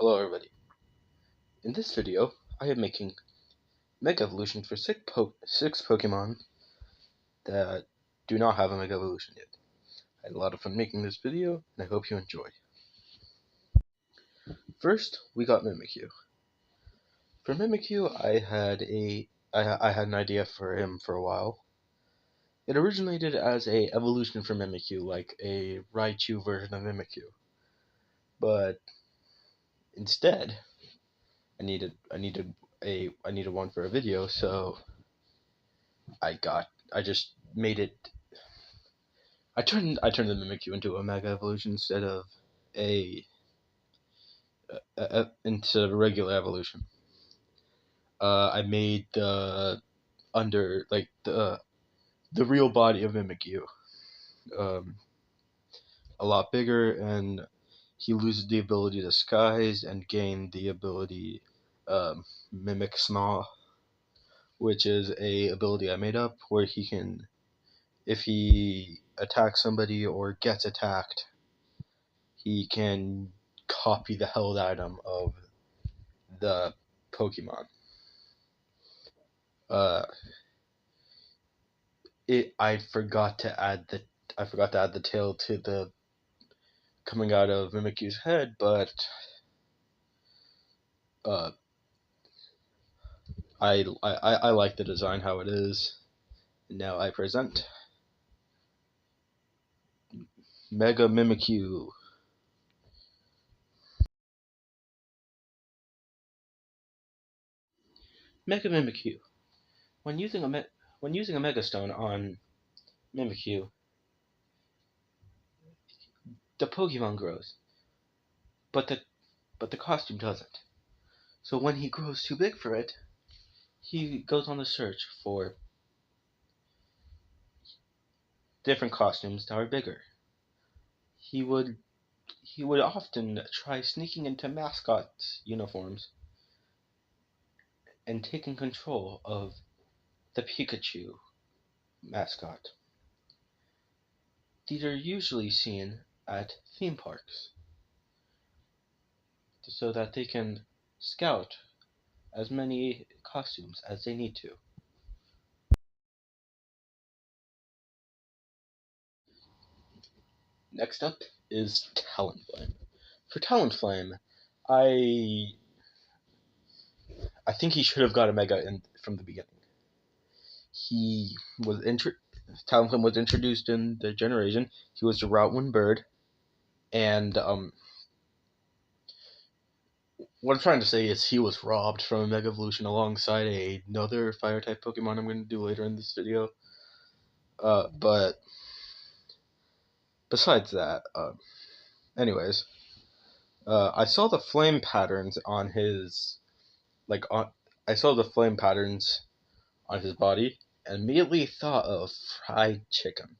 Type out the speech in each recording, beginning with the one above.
Hello everybody. In this video, I am making Mega Evolution for six Pokemon that do not have a Mega Evolution yet. I had a lot of fun making this video, and I hope you enjoy. First, we got Mimikyu. For Mimikyu, I had an idea for him for a while. It originated as a evolution for Mimikyu, like a Raichu version of Mimikyu. But instead, I needed one for a video, so I just made it. I turned the Mimikyu into a Mega Evolution instead of a regular evolution. I made the the real body of Mimikyu um, a lot bigger, and he loses the ability to disguise and gain the ability Mimic Snaw, which is a ability I made up where he can, if he attacks somebody or gets attacked, he can copy the held item of the Pokemon. Uh, I forgot to add the tail to the coming out of Mimikyu's head, but uh, I like the design how it is. Now I present Mega Mimikyu. Mega Mimikyu. When using a Mega Stone on Mimikyu, the Pokemon grows, but the costume doesn't. So when he grows too big for it, he goes on the search for different costumes that are bigger. He would often try sneaking into mascots' uniforms and taking control of the Pikachu mascot. These are usually seen at theme parks so that they can scout as many costumes as they need to. Next up is Talonflame. For Talonflame, I think he should have got a Mega from the beginning. He was Talonflame was introduced in the generation. He was the Route 1 bird, and what I'm trying to say is he was robbed from a Mega Evolution alongside another Fire-type Pokemon I'm going to do later in this video. But besides that, anyways, I saw the flame patterns on his I saw the flame patterns on his body and immediately thought of fried chicken.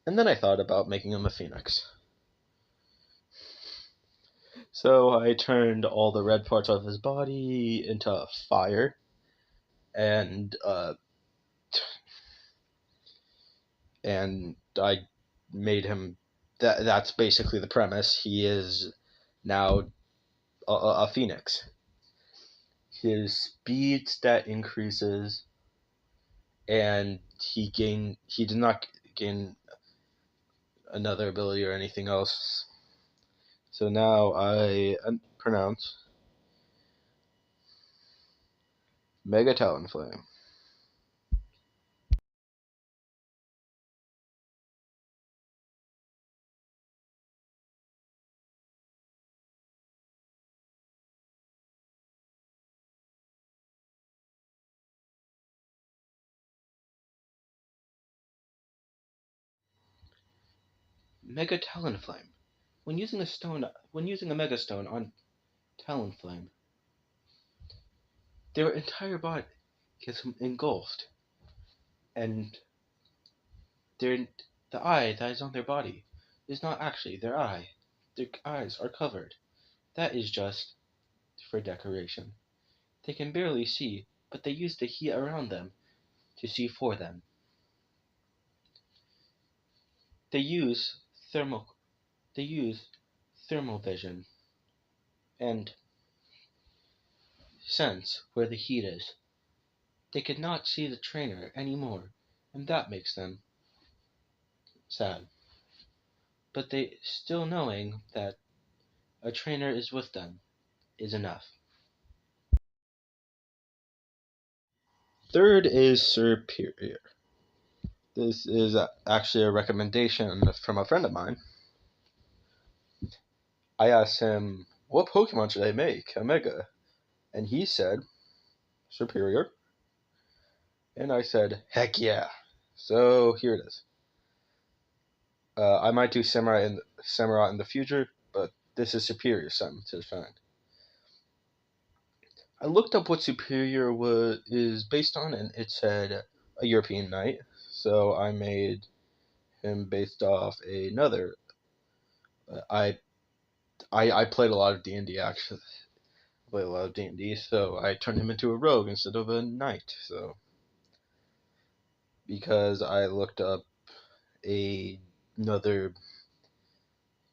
And then I thought about making him a phoenix. So I turned all the red parts of his body into fire, and I made him. That's basically the premise. He is now a phoenix. His speed stat increases, and he did not gain another ability or anything else. So now I pronounce Mega Talonflame. Mega Talonflame. When using a Mega Stone on Talonflame, their entire body gets engulfed, and the eye that is on their body is not actually their eye. Their eyes are covered. That is just for decoration. They can barely see, but they use the heat around them to see for them. They use thermal vision and sense where the heat is. They could not see the trainer anymore, and that makes them sad. But they still knowing that a trainer is with them is enough. Third is superior. This is actually a recommendation from a friend of mine. I asked him, what Pokemon should I make a Mega? And he said, superior. And I said, heck yeah. So here it is. I might do Samurai in the future, but this is superior something to find. I looked up what superior is based on, and it said a European knight. So I made him based off another. I played a lot of D&D actually. I played a lot of D&D, so I turned him into a rogue instead of a knight. So because I looked up another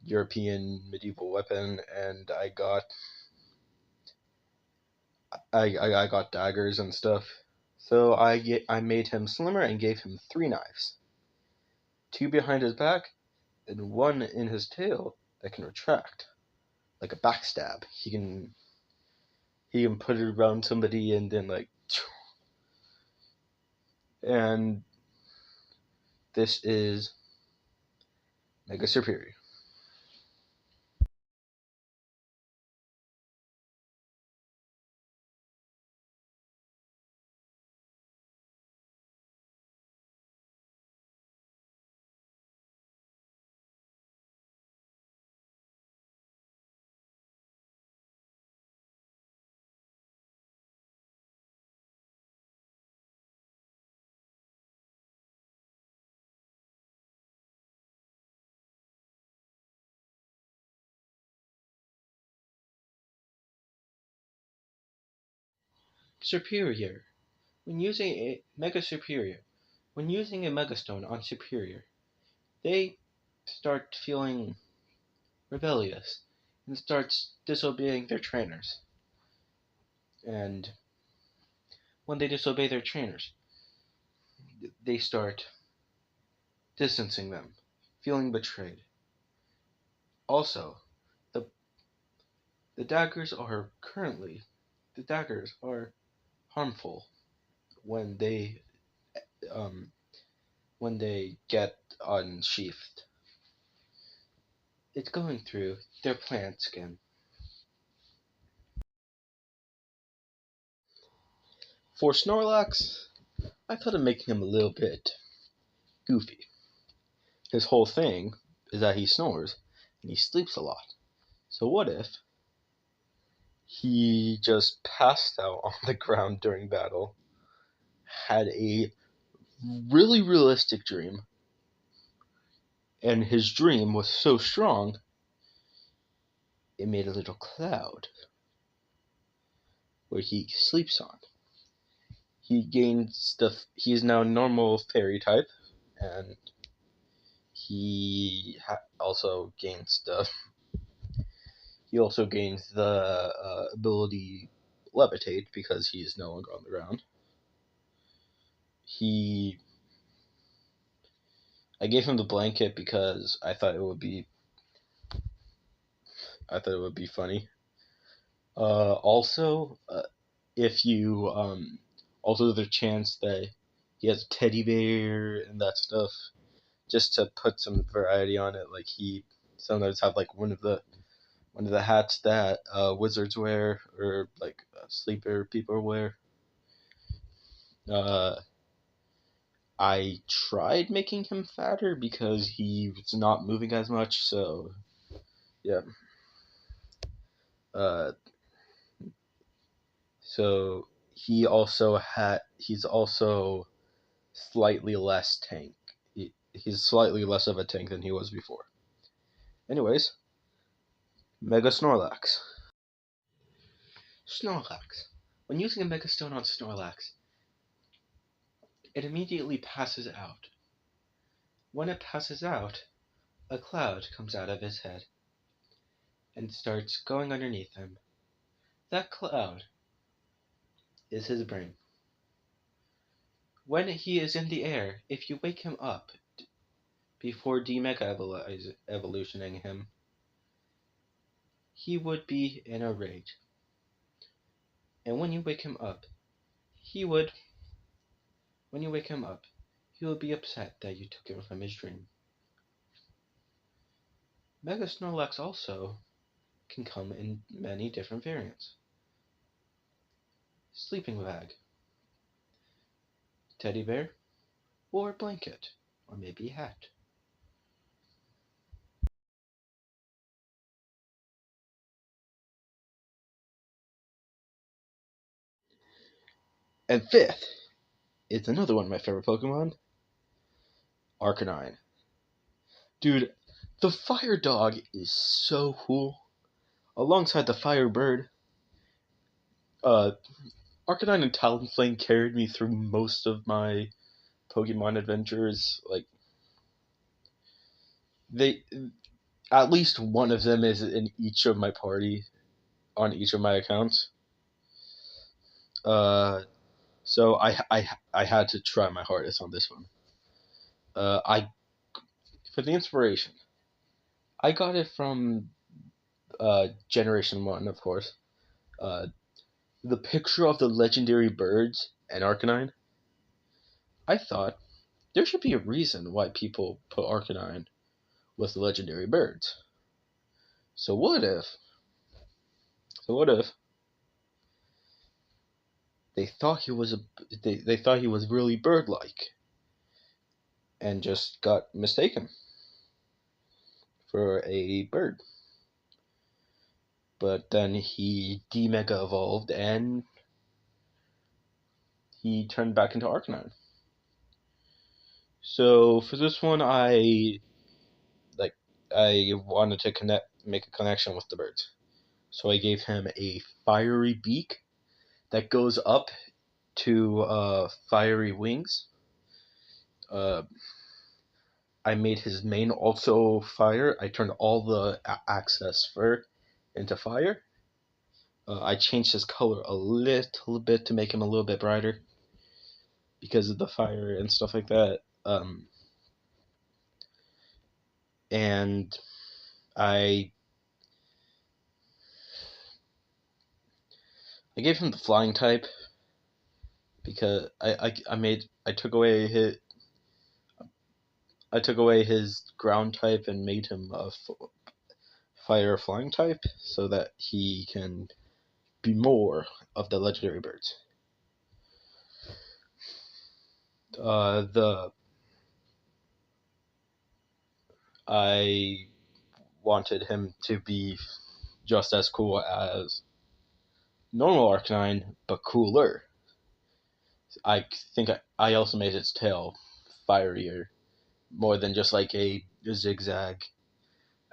European medieval weapon, and I got daggers and stuff. So I made him slimmer and gave him 3 knives, 2 behind his back and 1 in his tail that can retract, like a backstab. He can put it around somebody and then and this is Mega Superior. Superior. When using a Mega Superior, when using a Megastone on Superior, they start feeling rebellious and starts disobeying their trainers. And when they disobey their trainers, they start distancing them, feeling betrayed. Also, the the daggers are harmful when um they get unsheathed. It's going through their plant skin. For Snorlax, I thought of making him a little bit goofy. His whole thing is that he snores and he sleeps a lot. So what if he just passed out on the ground during battle, had a really realistic dream, and his dream was so strong it made a little cloud where he sleeps on. He gains stuff. He is now normal fairy type, and also gains stuff. He also gains the ability levitate because he is no longer on the ground. He I gave him the blanket because I thought it would be funny. Also, if you also the chance that he has a teddy bear and that stuff, just to put some variety on it. Like he sometimes have like one of the hats that wizards wear or like sleeper people wear. Uh, I tried making him fatter because he was not moving as much. So yeah. Uh, so he's also slightly less tank. He's slightly less of a tank than he was before. Anyways, Mega Snorlax. Snorlax. When using a Mega Stone on Snorlax, it immediately passes out. When it passes out, a cloud comes out of his head. and starts going underneath him. That cloud is his brain. When he is in the air, if you wake him up before demega evolutioning him, he would be in a rage. And when you wake him up, he would when you wake him up, he will be upset that you took him from his dream. Mega Snorlax also can come in many different variants. Sleeping bag, teddy bear, or blanket, or maybe hat. And fifth is another one of my favorite Pokemon, Arcanine. Dude, the fire dog is so cool. Alongside the fire bird, uh, Arcanine and Talonflame carried me through most of my Pokemon adventures. Like, they, at least one of them is in each of my party, on each of my accounts. Uh, so I had to try my hardest on this one. I For the inspiration, I got it from Generation One, of course. Uh, the picture of the legendary birds and Arcanine. I thought there should be a reason why people put Arcanine with the legendary birds. So what if? So what if they thought he was they thought he was really bird-like and just got mistaken for a bird? But then he demega evolved and he turned back into Arcanine. So for this one, like I wanted to make a connection with the birds. So I gave him a fiery beak that goes up to fiery wings. Uh, I made his mane also fire. I turned all the excess fur into fire. I changed his color a little bit to make him a little bit brighter because of the fire and stuff like that. And I I gave him the flying type because I took away his ground type and made him a fire flying type so that he can be more of the legendary birds. The I wanted him to be just as cool as normal Arcanine, but cooler. I think I also made its tail fierier, more than just like a zigzag.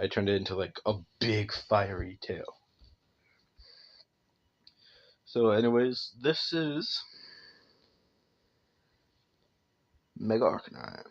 I turned it into like a big fiery tail. So, anyways, this is Mega Arcanine.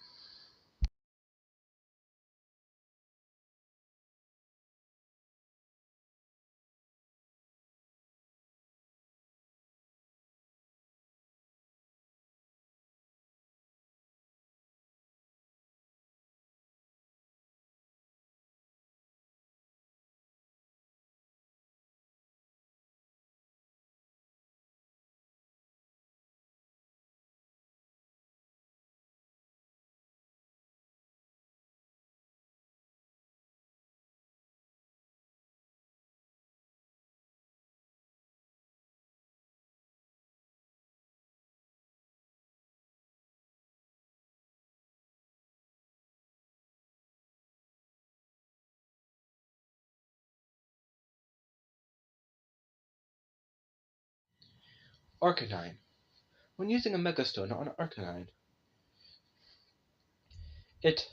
Arcanine. When using a Megastone on Arcanine, it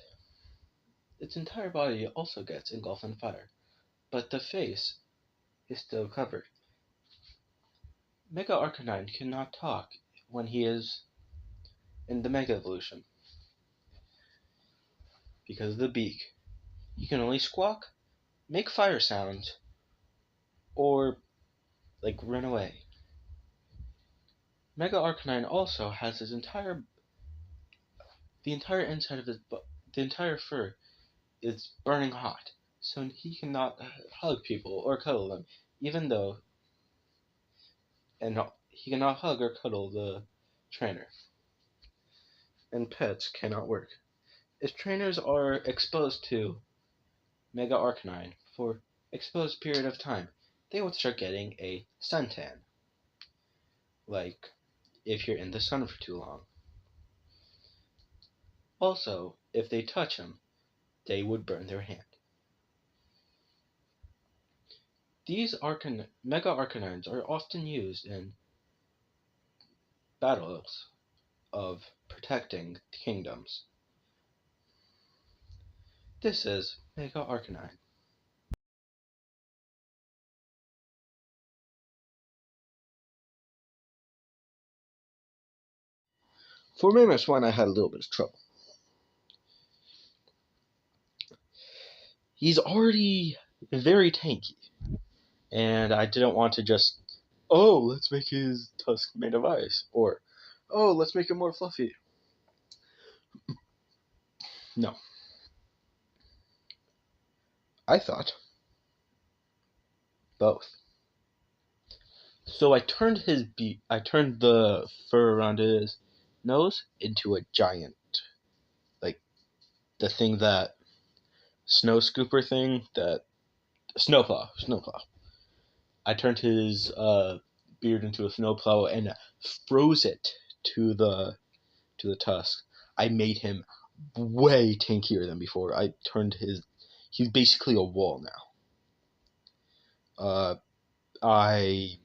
its entire body also gets engulfed in fire, but the face is still covered. Mega Arcanine cannot talk when he is in the Mega Evolution because of the beak. He can only squawk, make fire sounds, or like run away. Mega Arcanine also has the entire inside of the entire fur is burning hot, so he cannot hug people or cuddle them, even though, and he cannot hug or cuddle the trainer. And pets cannot work. If trainers are exposed to Mega Arcanine for exposed period of time, they would start getting a suntan, like if you're in the sun for too long. Also, if they touch him, they would burn their hand. These Mega Arcanines are often used in battles of protecting kingdoms. This is Mega Arcanine. For Mammoth I had a little bit of trouble. He's already very tanky, and I didn't want to just, oh, let's make his tusk made of ice, or, oh, let's make him more fluffy. No. I thought both. So I turned the fur around his nose into a giant, like the thing that snow scooper thing, that snowplow. I turned his beard into a snowplow and froze it to the tusk. I made him way tankier than before. He's basically a wall now. I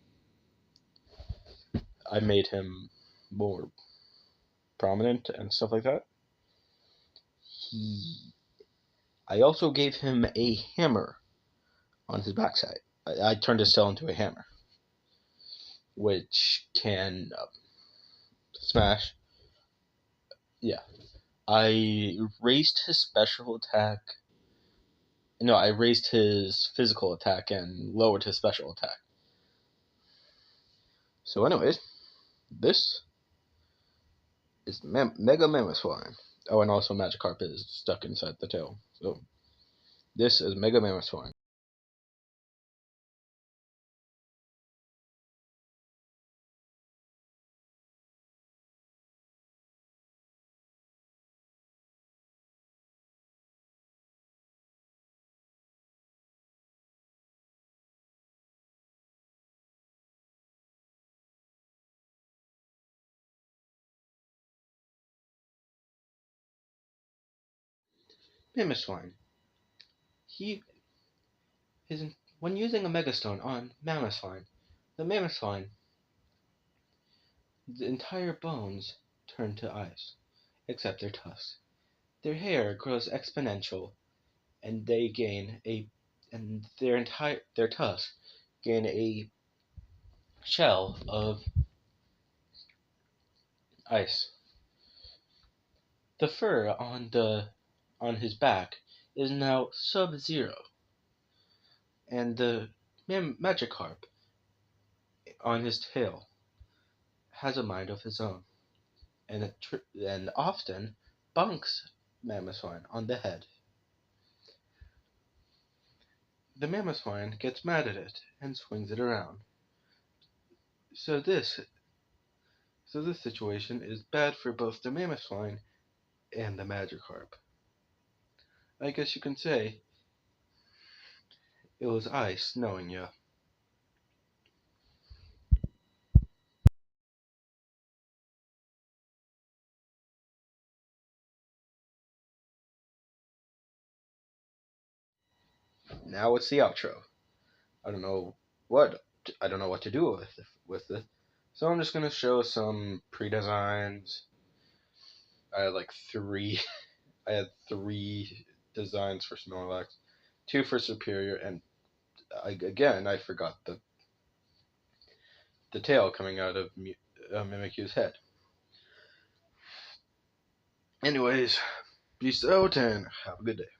made him more prominent and stuff like that. I also gave him a hammer on his backside. I turned his tail into a hammer, which can smash. Yeah, I raised his special attack. No, I raised his physical attack and lowered his special attack. So, anyways, this is Mega Mammothswine. Oh, and also Magikarp is stuck inside the tail. So, this is Mega Mammothswine. Mammothswine. He is when using a Megastone on Mammothswine, the Mammothswine, the entire bones turn to ice, except their tusks. Their hair grows exponential, and their tusks gain a shell of ice. The fur on his back is now sub-zero, and the Magikarp on his tail has a mind of his own, and often bonks Mammothswine on the head. The Mammothswine gets mad at it and swings it around. So this situation is bad for both the Mammothswine and the Magikarp. I guess you can say it was ice knowing ya. Now it's the outro. I don't know what to do with it. So I'm just gonna show some pre-designs. I had like three. I had three designs for Snorlax, two for Superior, and I forgot the tail coming out of Mimikyu's head. Anyways, peace out and have a good day.